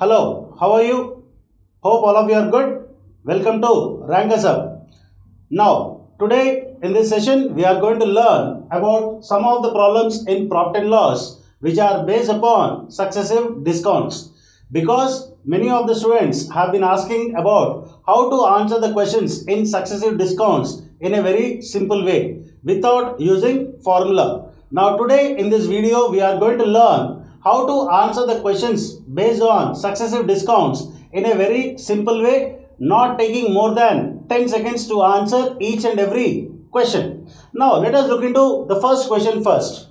Hello, how are you? Hope all of you are good. Welcome to Rank Up. Now, today in this session, we are going to learn about some of the problems in profit and loss which are based upon successive discounts. Because many of the students have been asking about how to answer the questions in successive discounts in a very simple way without using formula. Now, today in this video, we are going to learn how to answer the questions based on successive discounts in a very simple way, not taking more than 10 seconds to answer each and every question. Now, let us look into the first question first.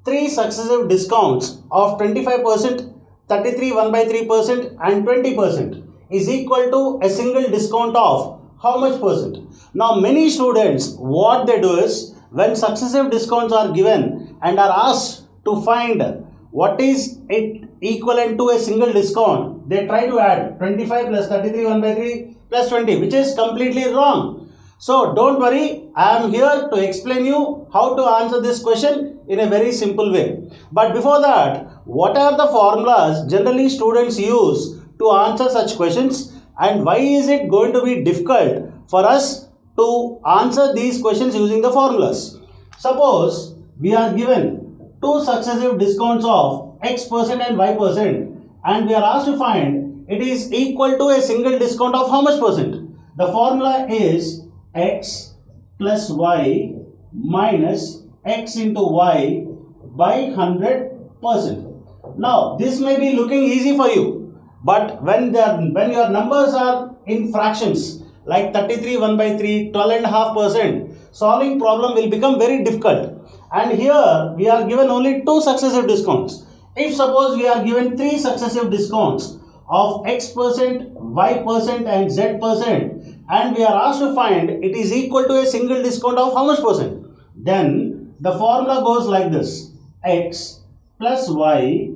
3 successive discounts of 25%, 33 1 by 3% and 20% is equal to a single discount of how much percent? Now, many students, what they do is, when successive discounts are given and are asked to find what is it equivalent to a single discount, they try to add 25 plus 33 1 by 3 plus 20, which is completely wrong. So don't worry, I am here to explain you how to answer this question in a very simple way. But before that, what are the formulas generally students use to answer such questions, and why is it going to be difficult for us to answer these questions using the formulas? Suppose we are given 2 successive discounts of X% and Y%, and we are asked to find it is equal to a single discount of how much percent? The formula is X plus Y minus X into Y by 100%. Now, this may be looking easy for you, but when your numbers are in fractions like 33 1 by 3, 12.5%, solving problem will become very difficult. And here we are given only 2 successive discounts. If suppose we are given 3 successive discounts of X%, Y% and Z%, and we are asked to find it is equal to a single discount of how much percent, then the formula goes like this: X plus Y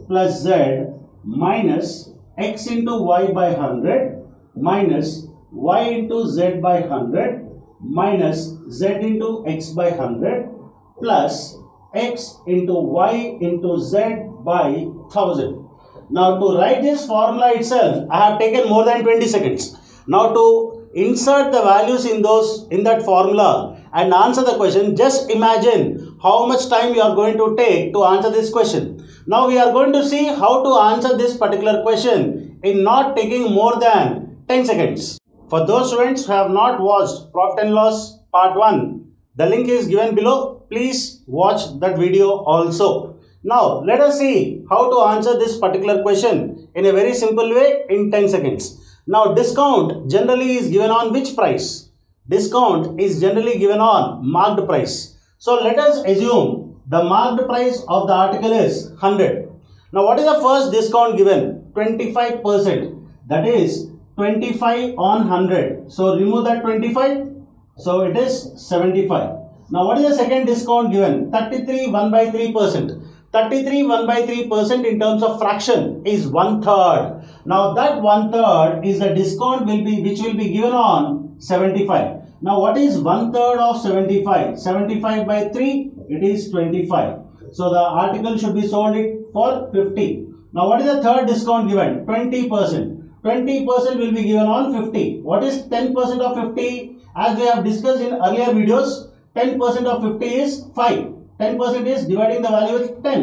plus Z minus X into Y by 100 minus Y into Z by 100 minus Z into X by 100 plus X into Y into Z by 1000. Now, to write this formula itself, I have taken more than 20 seconds. Now, to insert the values in that formula and answer the question, just imagine how much time you are going to take to answer this question. Now, we are going to see how to answer this particular question in not taking more than 10 seconds. For those students who have not watched Profit and Loss Part 1, the link is given below. Please watch that video also. Now, let us see how to answer this particular question in a very simple way in 10 seconds. Now, discount generally is given on which price? Discount is generally given on marked price. So, let us assume the marked price of the article is 100. Now, what is the first discount given? 25%. That is 25 on 100. So, remove that 25. So, it is 75. Now, what is the second discount given? 33 1 by 3%. 33 1 by 3% in terms of fraction is 1/3. Now, that 1/3 is the discount which will be given on 75. Now, what is 1/3 of 75? 75 by 3, it is 25. So, the article should be sold it for 50. Now, what is the third discount given? 20%. 20% will be given on 50. What is 10% of 50? As we have discussed in earlier videos, 10% of 50 is 5. 10% is dividing the value with 10.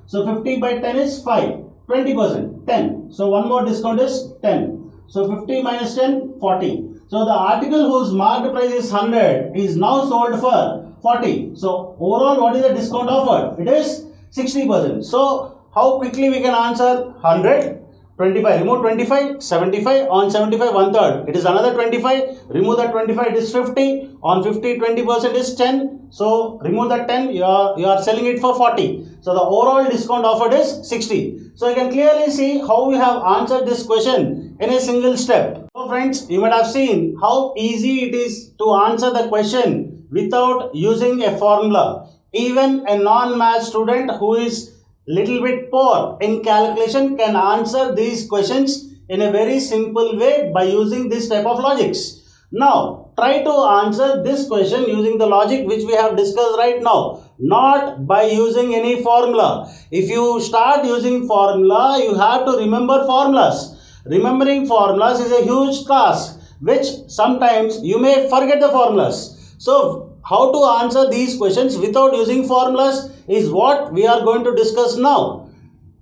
So 50 by 10 is 5. 20%, 10. So one more discount is 10. So 50 minus 10, 40. So the article whose marked price is 100 is now sold for 40. So overall, what is the discount offered? It is 60%. So how quickly we can answer? 100. 25, remove 25, 75, on 75, 1/3, it is another 25, remove that 25, it is 50, on 50, 20% is 10, so remove that 10, you are selling it for 40, so the overall discount offered is 60. So you can clearly see how we have answered this question in a single step. So friends, you might have seen how easy it is to answer the question without using a formula. Even a non-math student who is little bit poor in calculation can answer these questions in a very simple way by using this type of logics. Now, try to answer this question using the logic which we have discussed right now. not by using any formula. If you start using formula, you have to remember formulas. Remembering formulas is a huge task, which sometimes you may forget the formulas. So, how to answer these questions without using formulas is what we are going to discuss now.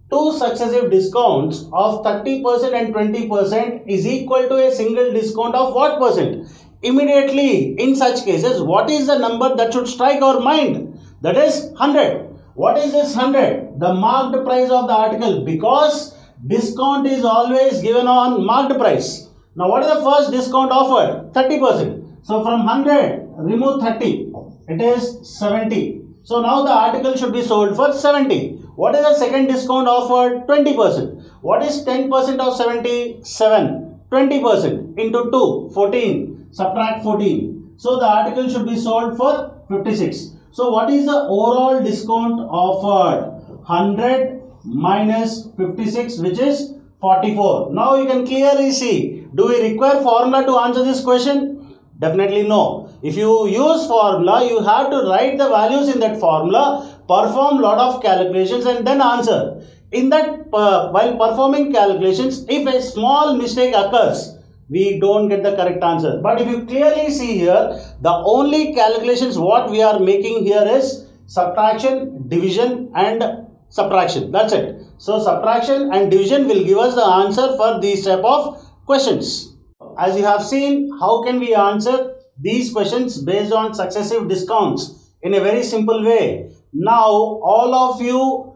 Two successive discounts of 30% and 20% is equal to a single discount of what percent? Immediately, in such cases, what is the number that should strike our mind? That is 100. What is this 100? The marked price of the article, because discount is always given on marked price. Now, what is the first discount offered? 30%. So, from 100, remove 30. It is 70. So, now the article should be sold for 70. What is the second discount offered? 20%. What is 10% of 70? 7. 20% into 2, 14. Subtract 14. So, the article should be sold for 56. So, what is the overall discount offered? 100 minus 56, which is 44. Now, you can clearly see, do we require formula to answer this question? Definitely no. If you use formula, you have to write the values in that formula, perform lot of calculations and then answer. In that, while performing calculations, if a small mistake occurs, we don't get the correct answer. But if you clearly see here, the only calculations what we are making here is subtraction, division and subtraction. That's it. So, subtraction and division will give us the answer for these type of questions. As you have seen, how can we answer these questions based on successive discounts in a very simple way. Now, all of you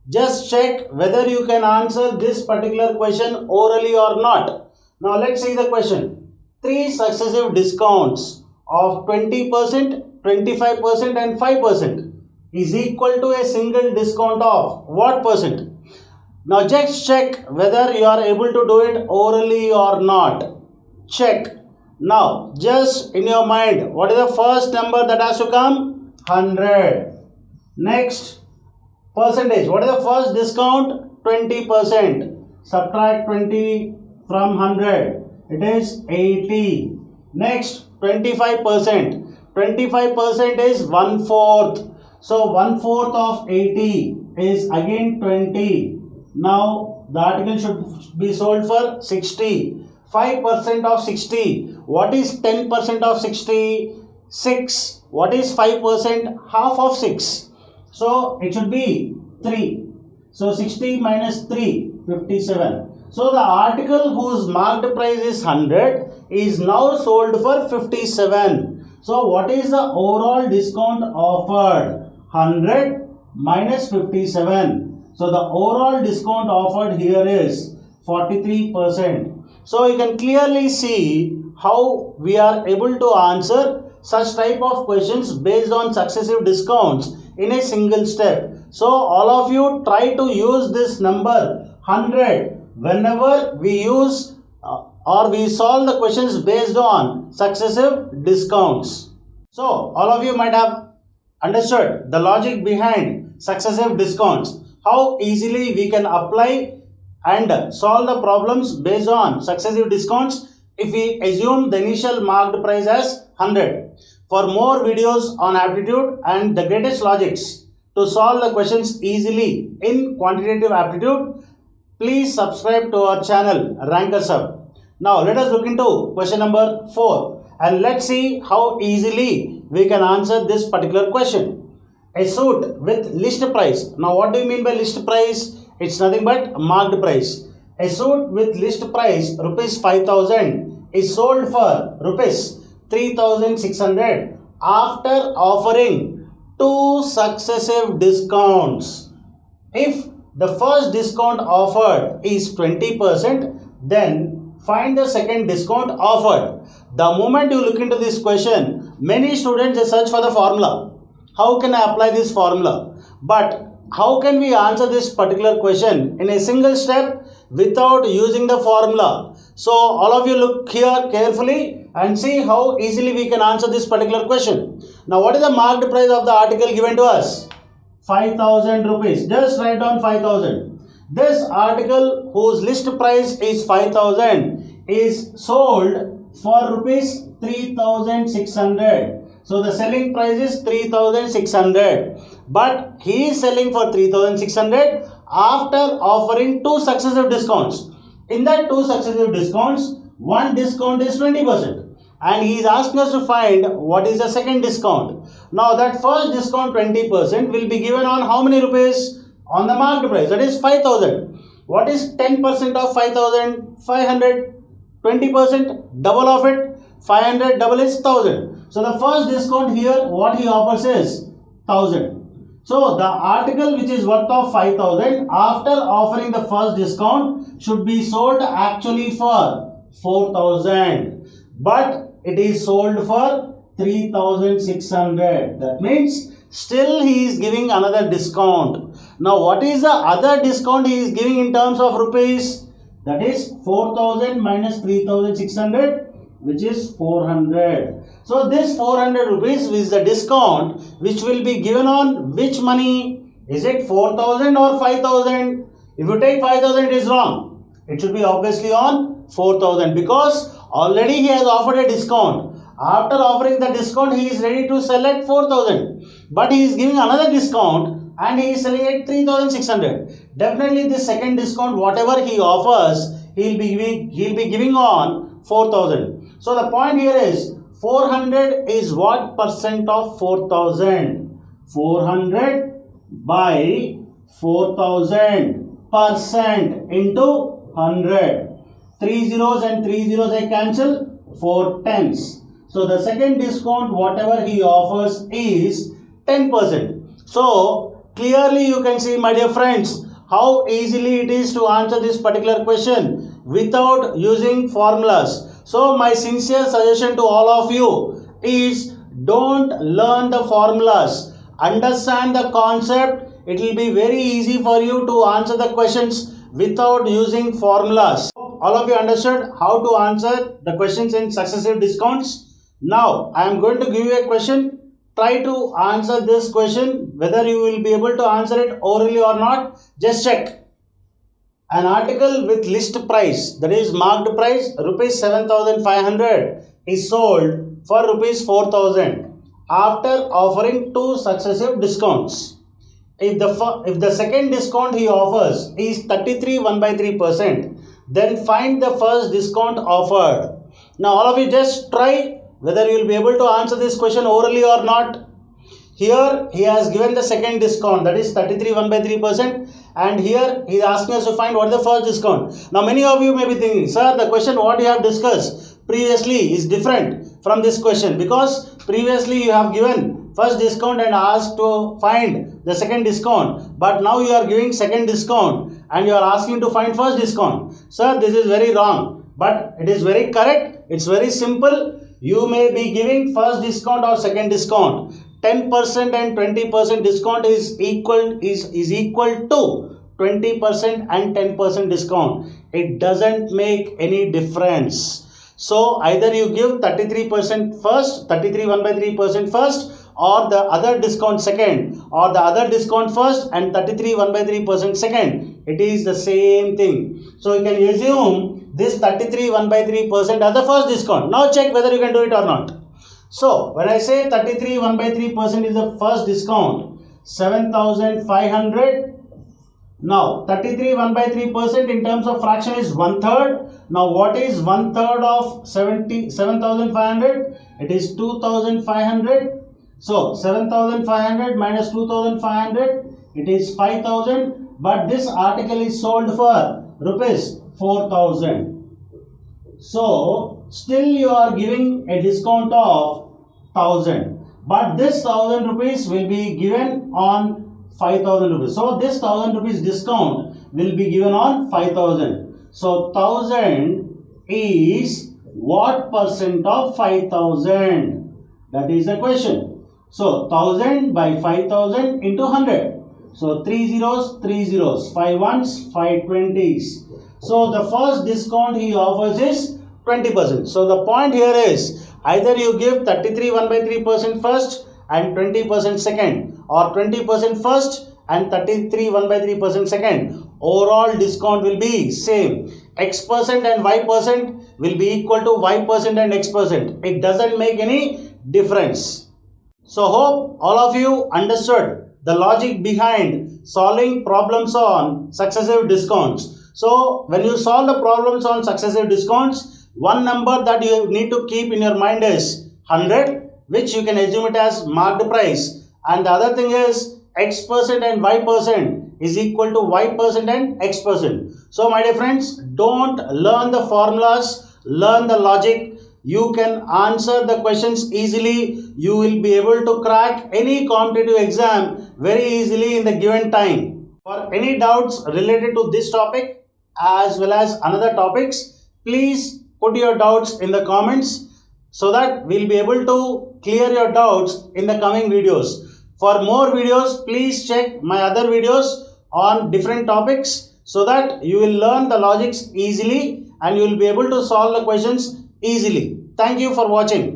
just check whether you can answer this particular question orally or not. Now, let's see the question. 3 successive discounts of 20%, 25% and 5% is equal to a single discount of what percent? Now, just check whether you are able to do it orally or not. Check. Now, just in your mind, what is the first number that has to come? 100. Next, percentage. What is the first discount? 20%. Subtract 20 from 100. It is 80. Next, 25%. 25% is 1/4. So, 1/4 of 80 is again 20. Now, the article should be sold for 60. 5% of 60. What is 10% of 60? 6. What is 5%? Half of 6. So, it should be 3. So, 60 minus 3, 57. So, the article whose marked price is 100 is now sold for 57. So, what is the overall discount offered? 100 minus 57. So, the overall discount offered here is 43%. So, you can clearly see how we are able to answer such type of questions based on successive discounts in a single step. So, all of you try to use this number 100 whenever we use or we solve the questions based on successive discounts. So, all of you might have understood the logic behind successive discounts, how easily we can apply and solve the problems based on successive discounts if we assume the initial marked price as 100. For more videos on aptitude and the greatest logics to solve the questions easily in quantitative aptitude, please subscribe to our channel Rankers Hub. Now let us look into question number 4 and let's see how easily we can answer this particular question. A suit with list price. Now what do you mean by list price? It's nothing but marked price. A suit with list price rupees 5,000 is sold for rupees 3,600 after offering 2 successive discounts. If the first discount offered is 20%, then find the second discount offered. The moment you look into this question, many students they search for the formula. How can I apply this formula? But how can we answer this particular question in a single step without using the formula? So, all of you look here carefully and see how easily we can answer this particular question. Now, what is the marked price of the article given to us? 5,000 rupees. Just write down 5,000. This article whose list price is 5,000 is sold for rupees 3,600. So, the selling price is 3,600. but he is selling for 3600 after offering two successive discounts. In that two successive discounts, one discount is 20%. And he is asking us to find what is the second discount. Now that first discount 20% will be given on how many rupees? On the marked price, that is 5000. What is 10% of 5000? 500. 20%, double of it, 500 double is 1000. So the first discount here, what he offers is 1000. So the article which is worth of 5000 after offering the first discount should be sold actually for 4000. But it is sold for 3600. That means still he is giving another discount. Now what is the other discount he is giving in terms of rupees? That is 4000 minus 3600, which is 400. So this 400 rupees is the discount which will be given on which money? Is it 4000 or 5000? If you take 5000, it is wrong. It should be obviously on 4000 because already he has offered a discount. After offering the discount, he is ready to sell at 4000. But he is giving another discount and he is selling at 3600. Definitely this second discount, whatever he offers, he will be giving on 4000. So the point here is 400 is what percent of 4000? 400 by 4000 percent into 100. 3 zeros and 3 zeros I cancel, 4 tens. So the second discount whatever he offers is 10%. So clearly you can see, my dear friends, how easily it is to answer this particular question without using formulas. So my sincere suggestion to all of you is don't learn the formulas. Understand the concept. It will be very easy for you to answer the questions without using formulas. All of you understood how to answer the questions in successive discounts. Now I am going to give you a question. Try to answer this question. Whether you will be able to answer it orally or not, just check. An article with list price, that is marked price, rupees 7500 is sold for rupees 4000 after offering two successive discounts. If the second discount he offers is 33 1/3%, then find the first discount offered. Now all of you just try whether you will be able to answer this question orally or not. Here he has given the second discount, that is 33 1/3%, and here he is asking us to find what is the first discount. Now many of you may be thinking, sir, the question what you have discussed previously is different from this question, because previously you have given first discount and asked to find the second discount, but now you are giving second discount and you are asking to find first discount. Sir, this is very wrong, but it is very correct. It's very simple. You may be giving first discount or second discount. 10% and 20% discount is equal to 20% and 10% discount. It doesn't make any difference. So either you give 33% first, 33 1/3% first, or the other discount second, or the other discount first and 33 1/3% second. It is the same thing. So you can assume this 33 1/3% as the first discount. Now check whether you can do it or not. So when I say 33 1/3% is the first discount, 7500. Now 33 1/3% in terms of fraction is 1/3. Now what is 1/3 of 7,500? It is 2,500. So 7,500 minus 2,500, it is 5,000. But this article is sold for rupees 4,000. So still you are giving a discount of 1000. But this 1000 rupees will be given on 5000 rupees. So this 1000 rupees discount will be given on 5000. So 1000 is what percent of 5000? That is the question. So 1000 by 5000 into 100. So 3 zeros, 3 zeros, 5 ones, 5 20s. So the first discount he offers is 20%. So the point here is either you give 33 1/3% first and 20% second, or 20% first and 33 1/3% second. Overall discount will be same. X% and Y% will be equal to Y% and X%. It doesn't make any difference. So hope all of you understood the logic behind solving problems on successive discounts. So when you solve the problems on successive discounts, one number that you need to keep in your mind is 100, which you can assume it as marked price, and the other thing is x percent and y percent is equal to y percent and x percent. So my dear friends, don't learn the formulas, learn the logic. You can answer the questions easily. You will be able to crack any competitive exam very easily in the given time. For any doubts related to this topic as well as another topics, please put your doubts in the comments so that we'll be able to clear your doubts in the coming videos. For more videos, please check my other videos on different topics so that you will learn the logics easily and you will be able to solve the questions easily. Thank you for watching.